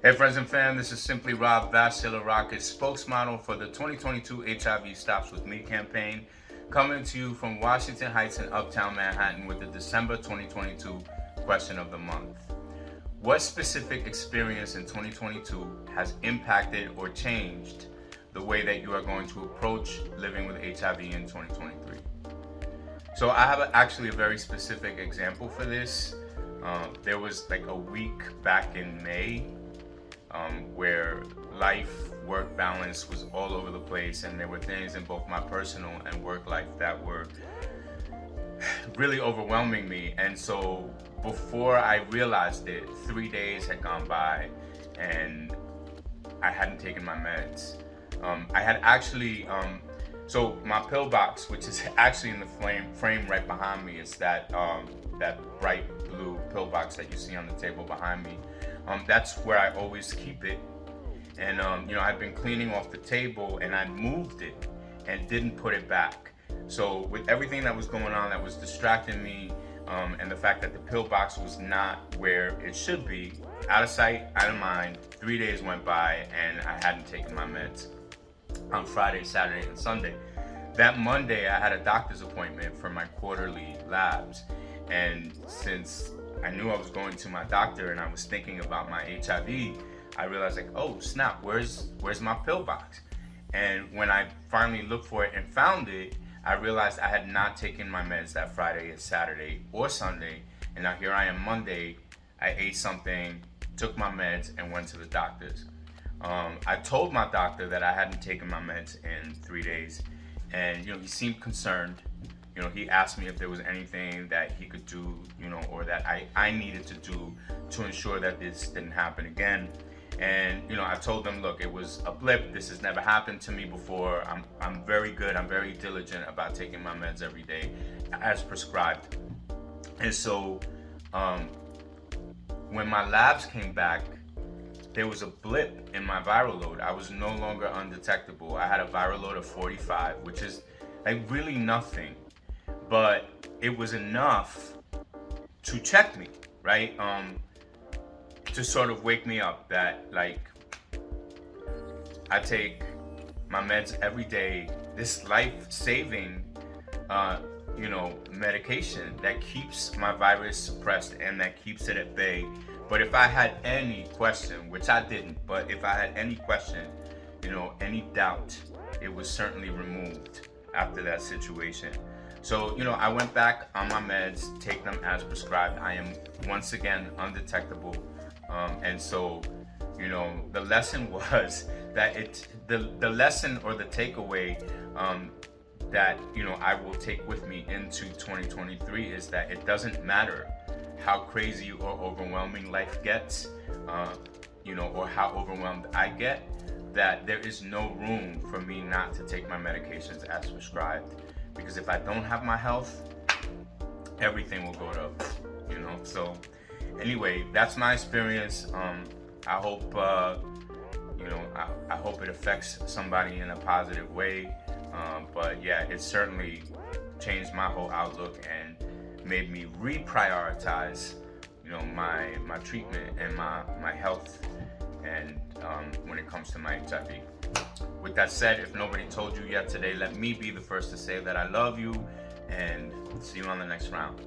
Hey friends and fam, this is Simply Rob Vasilla Rocket, spokesmodel for the 2022 HIV Stops With Me campaign, coming to you from Washington Heights in Uptown Manhattan with the December 2022 question of the month. What specific experience in 2022 has impacted or changed the way that you are going to approach living with HIV in 2023? So I have actually a very specific example for this. There was like a week back in May where life-work balance was all over the place, and there were things in both my personal and work life that were really overwhelming me. And so before I realized it, 3 days had gone by and I hadn't taken my meds. I had actually, so my pill box, which is actually in the frame right behind me, is that bright blue pill box that you see on the table behind me. That's where I always keep it. And I'd been cleaning off the table and I moved it and didn't put it back. So with everything that was going on that was distracting me, and the fact that the pill box was not where it should be, out of sight, out of mind, 3 days went by and I hadn't taken my meds on Friday, Saturday, and Sunday. That Monday, I had a doctor's appointment for my quarterly labs. And since I knew I was going to my doctor and I was thinking about my HIV, I realized like, oh snap, where's my pill box? And when I finally looked for it and found it, I realized I had not taken my meds that Friday, Saturday, or Sunday. And now here I am Monday, I ate something, took my meds, and went to the doctor's. I told my doctor that I hadn't taken my meds in 3 days, and he seemed concerned. He asked me if there was anything that he could do, or that I needed to do to ensure that this didn't happen again. And I told him, look, it was a blip. This has never happened to me before. I'm very good. I'm very diligent about taking my meds every day as prescribed. And so when my labs came back, there was a blip in my viral load. I was no longer undetectable. I had a viral load of 45, which is like really nothing. But it was enough to check me, right? To sort of wake me up that like I take my meds every day. This life-saving, medication that keeps my virus suppressed and that keeps it at bay. But if I had any question, which I didn't, but if I had any question, any doubt, it was certainly removed after that situation. So, I went back on my meds, take them as prescribed. I am once again undetectable. And so, the lesson was that the lesson or the takeaway that, I will take with me into 2023 is that it doesn't matter how crazy or overwhelming life gets, or how overwhelmed I get, that there is no room for me not to take my medications as prescribed. Because if I don't have my health, everything will go to, So anyway, that's my experience. I hope, I hope it affects somebody in a positive way. But yeah, it certainly changed my whole outlook and made me reprioritize, my treatment and my health, and when it comes to my HIV. With that said, if nobody told you yet today, let me be the first to say that I love you, and see you on the next round.